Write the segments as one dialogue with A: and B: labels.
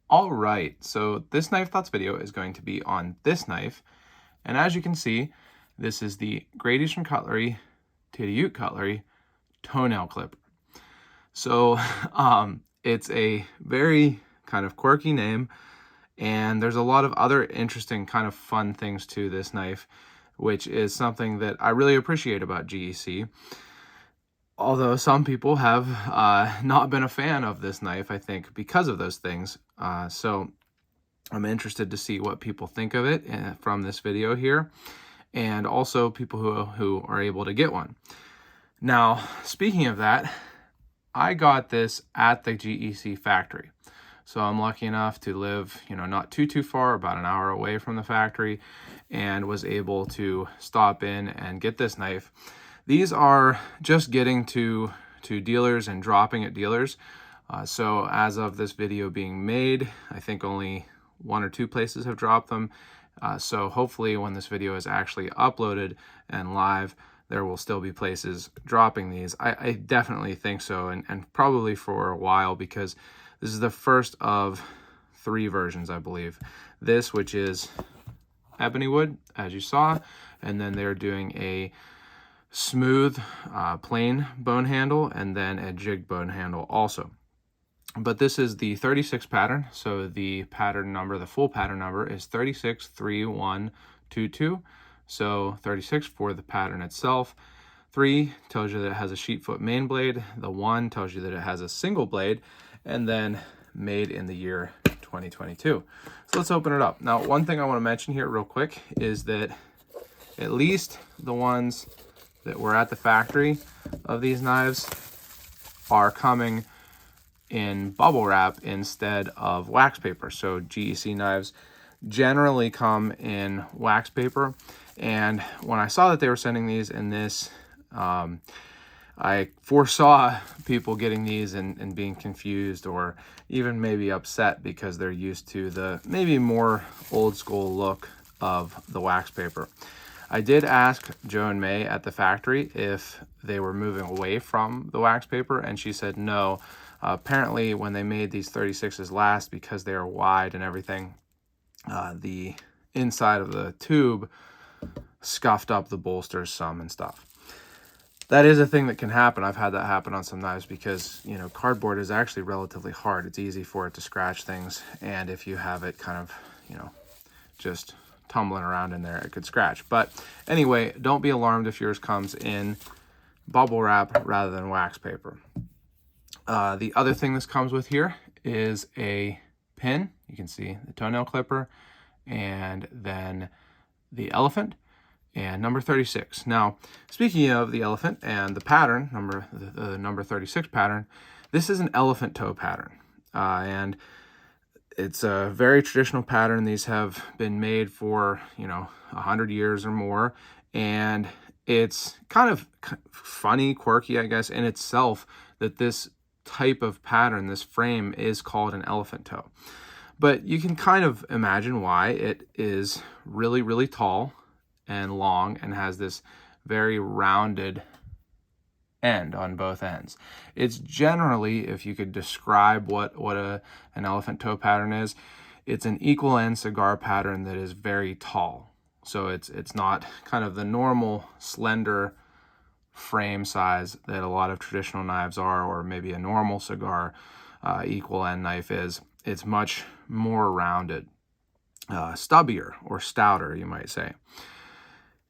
A: All right, so this Knife Thoughts video is going to be on this knife. And as you can see, this is the Great Eastern Cutlery, Ute Cutlery Toenail Clipper. So it's a very kind of quirky name, and there's a lot of other interesting kind of fun things to this knife, which is something that I really appreciate about GEC. Although some people have not been a fan of this knife, I think, because of those things. So I'm interested to see what people think of it from this video here, and also people who are able to get one. Now, speaking of that, I got this at the GEC factory. So I'm lucky enough to live, not too far, about an hour away from the factory, and was able to stop in and get this knife. These are just getting to dealers and dropping at dealers. So as of this video being made, I think only 1 or 2 places have dropped them. So hopefully when this video is actually uploaded and live, there will still be places dropping these. I definitely think so, and probably for a while, because this is the first of 3 versions, I believe. This, which is ebony wood, as you saw, and then they're doing a smooth plain bone handle and then a jig bone handle also. But this is the 36 pattern, so the pattern number, the full pattern number is 363122. So 36 for the pattern itself. 3 tells you that it has a sheet foot main blade. The 1 tells you that it has a single blade, and then made in the year 2022. So let's open it up. Now, one thing I want to mention here real quick is that at least the ones that were at the factory of these knives are coming in bubble wrap instead of wax paper. So GEC knives generally come in wax paper, and when I saw that they were sending these in this, I foresaw people getting these and being confused or even maybe upset because they're used to the maybe more old school look of the wax paper. I did ask Joe and May at the factory if they were moving away from the wax paper, and she said no. Apparently, when they made these 36s last, because they are wide and everything, the inside of the tube scuffed up the bolsters some and stuff. That is a thing that can happen. I've had that happen on some knives because, cardboard is actually relatively hard. It's easy for it to scratch things, and if you have it kind of, just tumbling around in there, it could scratch. But anyway, don't be alarmed if yours comes in bubble wrap rather than wax paper. The other thing this comes with here is a pin. You can see the toenail clipper, and then the elephant, and number 36. Now, speaking of the elephant and the pattern, the number 36 pattern, this is an elephant toe pattern. And it's a very traditional pattern. These have been made for, 100 years or more. And it's kind of funny, quirky, I guess, in itself that this type of pattern, this frame, is called an elephant toe. But you can kind of imagine why. It is really, really tall and long and has this very rounded end on both ends. It's generally, if you could describe what an elephant toe pattern is, it's an equal end cigar pattern that is very tall. So it's not kind of the normal slender frame size that a lot of traditional knives are, or maybe a normal cigar equal end knife is. It's much more rounded, stubbier or stouter, you might say.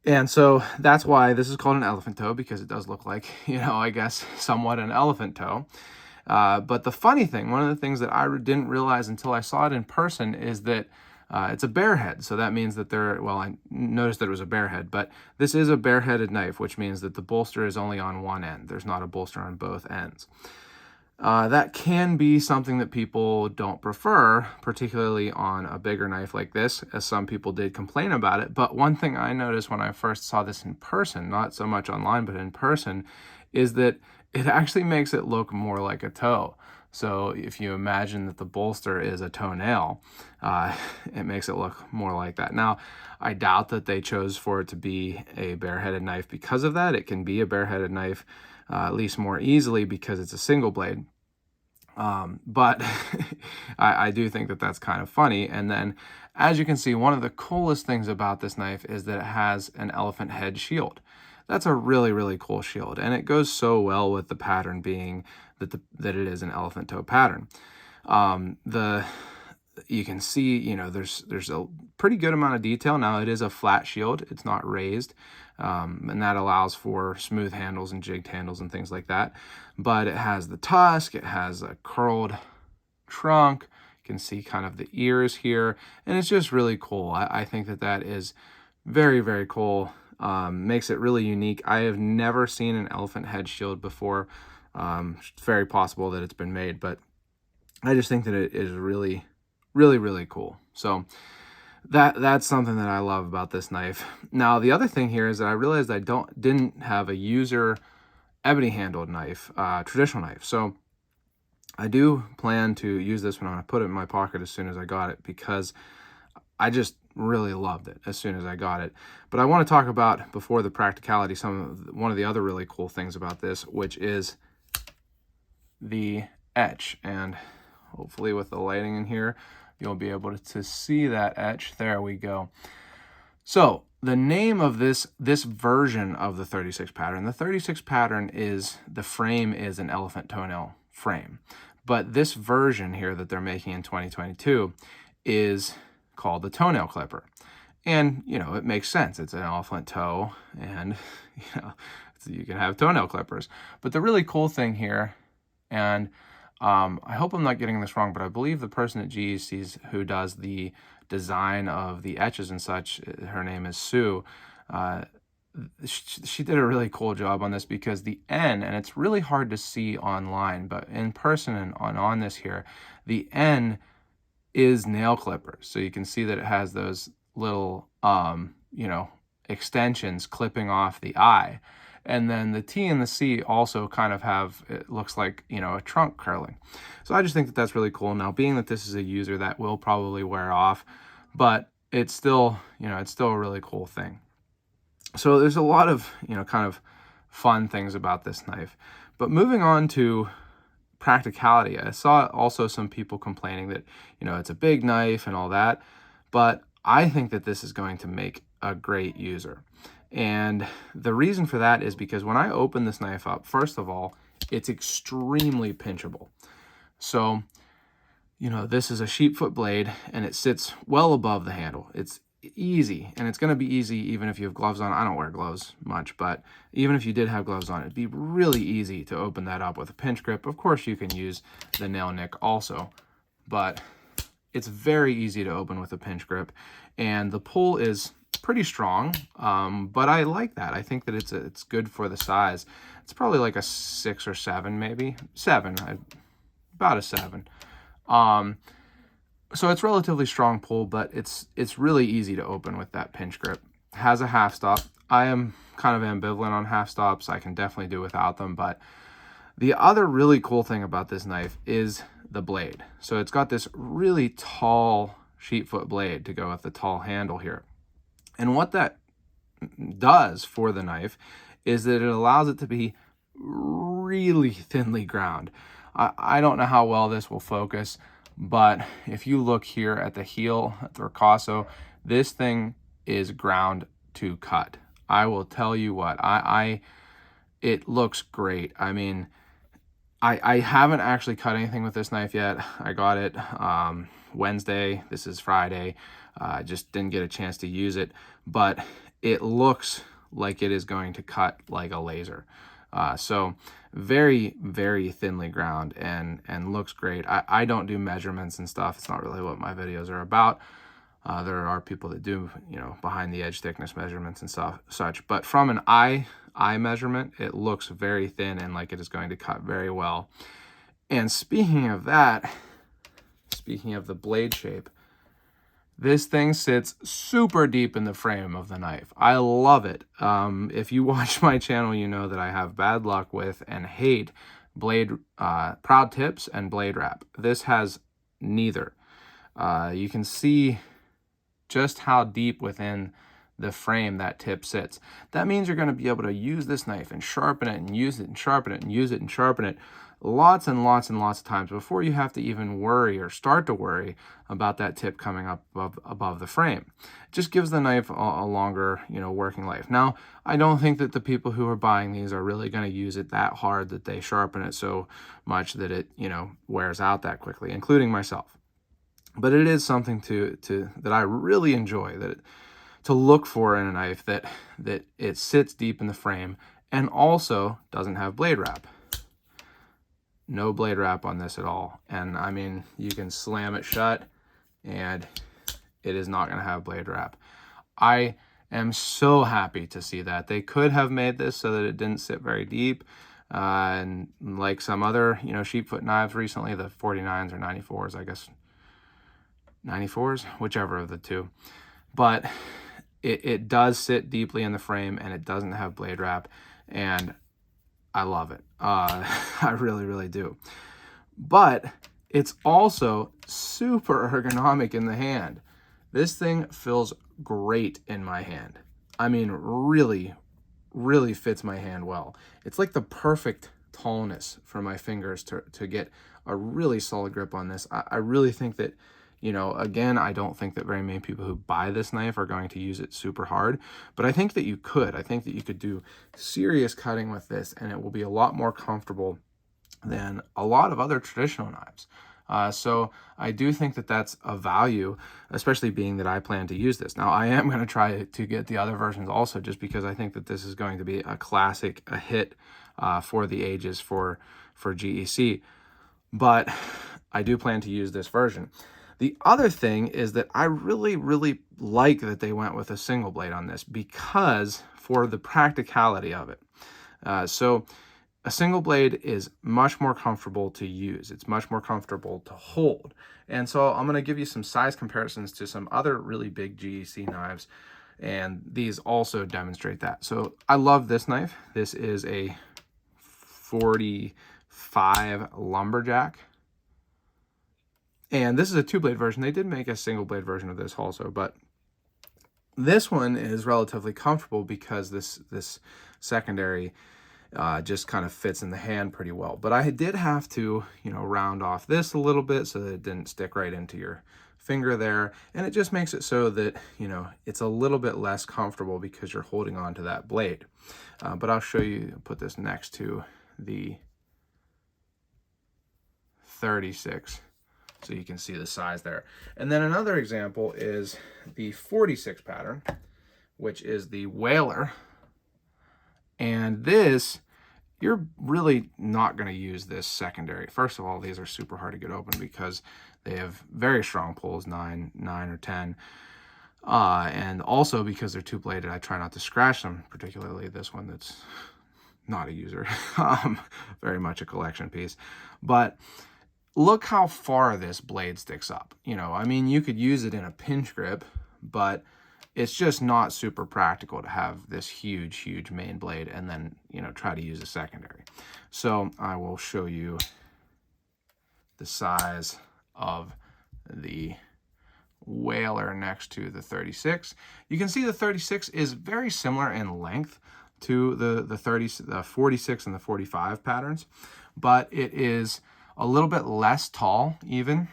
A: And so that's why this is called an elephant toe, because it does look like, I guess somewhat an elephant toe. But the funny thing, one of the things that I didn't realize until I saw it in person, is that it's a bare head. So that means that I noticed that it was a bare head, but this is a bare-headed knife, which means that the bolster is only on one end. There's not a bolster on both ends. That can be something that people don't prefer, particularly on a bigger knife like this, as some people did complain about it. But one thing I noticed when I first saw this in person, not so much online, but in person, is that it actually makes it look more like a toe. So if you imagine that the bolster is a toenail, it makes it look more like that. Now, I doubt that they chose for it to be a bare-headed knife because of that. It can be a bare-headed knife at least more easily because it's a single blade. But I do think that that's kind of funny. And then, as you can see, one of the coolest things about this knife is that it has an elephant head shield. That's a really, really cool shield, and it goes so well with the pattern being that it is an elephant toe pattern. You can see, you know, there's a pretty good amount of detail. Now, it is a flat shield, it's not raised, and that allows for smooth handles and jigged handles and things like that. But it has the tusk, it has a curled trunk, you can see kind of the ears here, and it's just really cool. I think that that is very, very cool. Makes it really unique. I have never seen an elephant head shield before. It's very possible that it's been made, but I just think that it is really, really, really cool. So that's something that I love about this knife. Now, the other thing here is that I realized I didn't have a user ebony handled knife, traditional knife. So I do plan to use this one. I'm gonna put it in my pocket as soon as I got it, because I just really loved it as soon as I got it. But I want to talk about, before the practicality, one of the other really cool things about this, which is the etch. And hopefully with the lighting in here, you'll be able to see that etch. There we go. So the name of this version of the 36 pattern, the 36 pattern is, the frame is an elephant toenail frame. But this version here that they're making in 2022 is called the Toenail Clipper. And, you know, it makes sense. It's an elephant toe, and, you know, you can have toenail clippers. But the really cool thing here, and I hope I'm not getting this wrong, but I believe the person at GEC's who does the design of the etches and such, her name is Sue, she did a really cool job on this, because the N, and it's really hard to see online, but in person and on this here, the N is nail clippers. So you can see that it has those little, you know, extensions clipping off the eye. And then the T and the C also kind of have, it looks like, you know, a trunk curling. So I just think that that's really cool. Now, being that this is a user, that will probably wear off, but it's still, you know, it's still a really cool thing. So there's a lot of, you know, kind of fun things about this knife. But moving on to practicality, I saw also some people complaining that, you know, it's a big knife and all that, but I think that this is going to make a great user. And the reason for that is because when I open this knife up, first of all, it's extremely pinchable. So, you know, this is a sheepfoot blade, and it sits well above the handle. It's easy, and it's going to be easy even if you have gloves on. I don't wear gloves much, but even if you did have gloves on, it'd be really easy to open that up with a pinch grip. Of course, you can use the nail nick also, but it's very easy to open with a pinch grip, and the pull is pretty strong, but I like that. I think that it's good for the size. It's probably like a 6 or 7, maybe 7, about a 7. So it's relatively strong pull, but it's really easy to open with that pinch grip. It has a half stop. I am kind of ambivalent on half stops. I can definitely do without them, but the other really cool thing about this knife is the blade. So it's got this really tall sheepfoot blade to go with the tall handle here. And what that does for the knife is that it allows it to be really thinly ground. I don't know how well this will focus, but if you look here at the heel, at the ricasso, this thing is ground to cut. I will tell you what, it looks great. I mean, I haven't actually cut anything with this knife yet. I got it Wednesday. This is Friday. I just didn't get a chance to use it, but it looks like it is going to cut like a laser. So very, very thinly ground and looks great. I don't do measurements and stuff. It's not really what my videos are about. There are people that do, you know, behind the edge thickness measurements and such. But from an eye measurement, it looks very thin and like it is going to cut very well. And speaking of that, speaking of the blade shape, this thing sits super deep in the frame of the knife. I love it. If you watch my channel, you know that I have bad luck with and hate blade proud tips and blade wrap. This has neither. You can see just how deep within the frame that tip sits. That means you're going to be able to use this knife and sharpen it and use it and sharpen it and use it and sharpen it lots and lots and lots of times before you have to even worry or start to worry about that tip coming up above the frame. It just gives the knife a longer, working life. Now, I don't think that the people who are buying these are really going to use it that hard that they sharpen it so much that it, wears out that quickly, including myself. But it is something that I really enjoy, to look for in a knife, that it sits deep in the frame and also doesn't have blade wrap. No blade wrap on this at all. And I mean, you can slam it shut and it is not going to have blade wrap. I am so happy to see that. They could have made this so that it didn't sit very deep. And like some other, sheepfoot knives recently, the 49s or 94s, I guess, 94s, whichever of the two. But it does sit deeply in the frame and it doesn't have blade wrap. And I love it. I really, really do. But it's also super ergonomic in the hand. This thing feels great in my hand. I mean, really, really fits my hand well. It's like the perfect tallness for my fingers to get a really solid grip on this. I really think that, again, I don't think that very many people who buy this knife are going to use it super hard, but I think that you could. I think that you could do serious cutting with this, and it will be a lot more comfortable than a lot of other traditional knives. So I do think that that's a value, especially being that I plan to use this. Now, I am going to try to get the other versions also, just because I think that this is going to be a classic, a hit for the ages for GEC. But I do plan to use this version. The other thing is that I really, really like that they went with a single blade on this, because for the practicality of it. So a single blade is much more comfortable to use. It's much more comfortable to hold. And so I'm going to give you some size comparisons to some other really big GEC knives, and these also demonstrate that. So I love this knife. This is a 45 lumberjack. And this is a 2-blade version. They did make a single blade version of this also, but this one is relatively comfortable because this secondary just kind of fits in the hand pretty well. But I did have to, round off this a little bit so that it didn't stick right into your finger there. And it just makes it so that, it's a little bit less comfortable because you're holding on to that blade. But I'll show you, put this next to the 36. So you can see the size there. And then another example is the 46 pattern, which is the Whaler. And this, you're really not going to use this secondary. First of all, these are super hard to get open because they have very strong pulls, 9 or 10. And also because they're 2-bladed, I try not to scratch them, particularly this one that's not a user, very much a collection piece. But look how far this blade sticks up. I mean, you could use it in a pinch grip, but it's just not super practical to have this huge, huge main blade and then, try to use a secondary. So I will show you the size of the Whaler next to the 36. You can see the 36 is very similar in length to the 46 and the 45 patterns, but it is a little bit less tall even.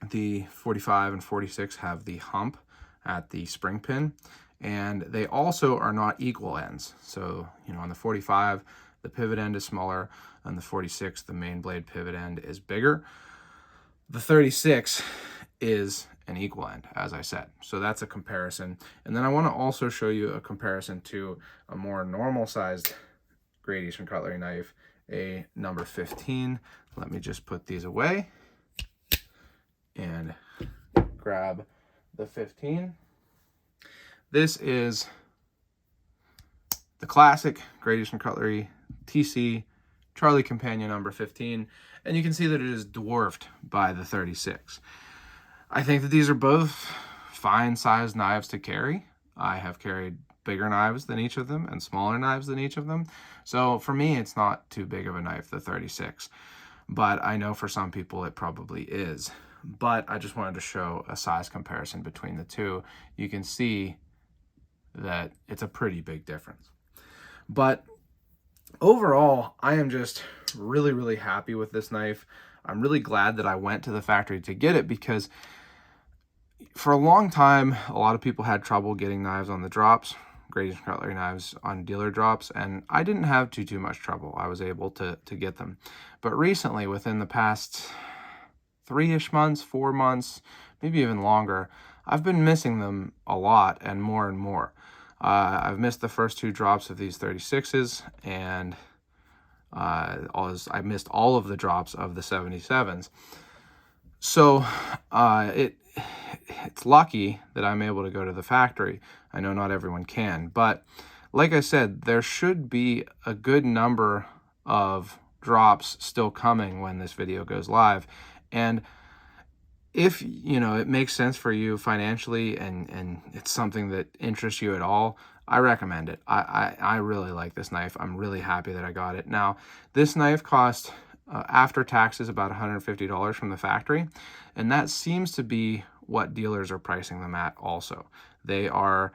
A: The 45 and 46 have the hump at the spring pin, and they also are not equal ends. So, on the 45, the pivot end is smaller. On the 46, the main blade pivot end is bigger. The 36 is an equal end, as I said. So that's a comparison. And then I want to also show you a comparison to a more normal sized Great Eastern cutlery knife, a number 15. Let me just put these away and grab the 15. This is the classic Great Eastern Cutlery TC Charlie Companion number 15, and you can see that it is dwarfed by the 36. I think that these are both fine sized knives to carry. I have carried bigger knives than each of them and smaller knives than each of them. So for me, it's not too big of a knife, the 36. But I know for some people it probably is. But I just wanted to show a size comparison between the two. You can see that it's a pretty big difference. But overall, I am just really, really happy with this knife. I'm really glad that I went to the factory to get it, because for a long time, a lot of people had trouble getting knives on the drops, Gradius Cutlery knives on dealer drops, and I didn't have too much trouble. I was able to get them. But recently, within the past 3-ish months, 4 months, maybe even longer, I've been missing them a lot and more. I've missed the first 2 drops of these 36s, and I missed all of the drops of the 77s. So it's lucky that I'm able to go to the factory. I know not everyone can, but like I said, there should be a good number of drops still coming when this video goes live. And if, you know, it makes sense for you financially and it's something that interests you at all, I recommend it. I really like this knife. I'm really happy that I got it. Now, this knife cost, after taxes, about $150 from the factory, and that seems to be what dealers are pricing them at also. They are,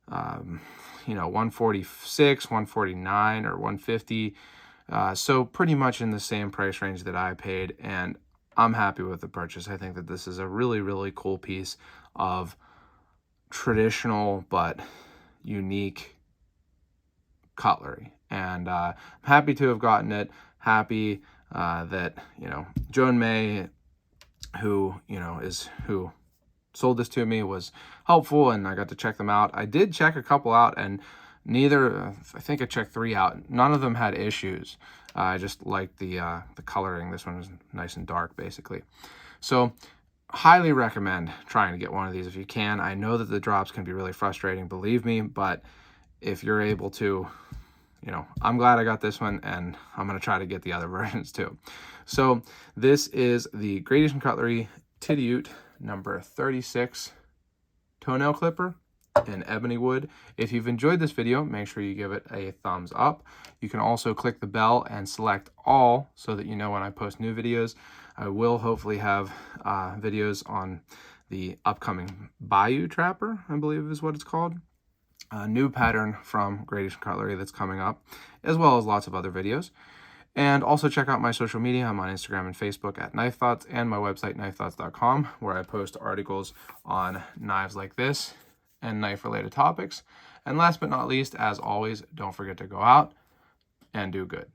A: you know, $146, $149, or $150, so pretty much in the same price range that I paid, and I'm happy with the purchase. I think that this is a really, really cool piece of traditional but unique cutlery, and I'm happy to have gotten it. Happy that, you know, Joan May, who, you know, who sold this to me, was helpful, and I got to check them out. I did check a couple out, and neither, I think I checked 3 out. None of them had issues. I just liked the coloring. This one was nice and dark, basically. So highly recommend trying to get one of these if you can. I know that the drops can be really frustrating, believe me, but if you're able to, you know, I'm glad I got this one, and I'm going to try to get the other versions too. So this is the Gradius Cutlery Titty number 36 toenail clipper in ebony wood. If you've enjoyed this video, make sure you give it a thumbs up. You can also click the bell and select all so that you know when I post new videos. I will hopefully have videos on the upcoming Bayou Trapper, I believe is what it's called. A new pattern from Gradius Cutlery that's coming up, as well as lots of other videos. And also check out my social media. I'm on Instagram and Facebook at Knife Thoughts, and my website, knifethoughts.com, where I post articles on knives like this and knife-related topics. And last but not least, as always, don't forget to go out and do good.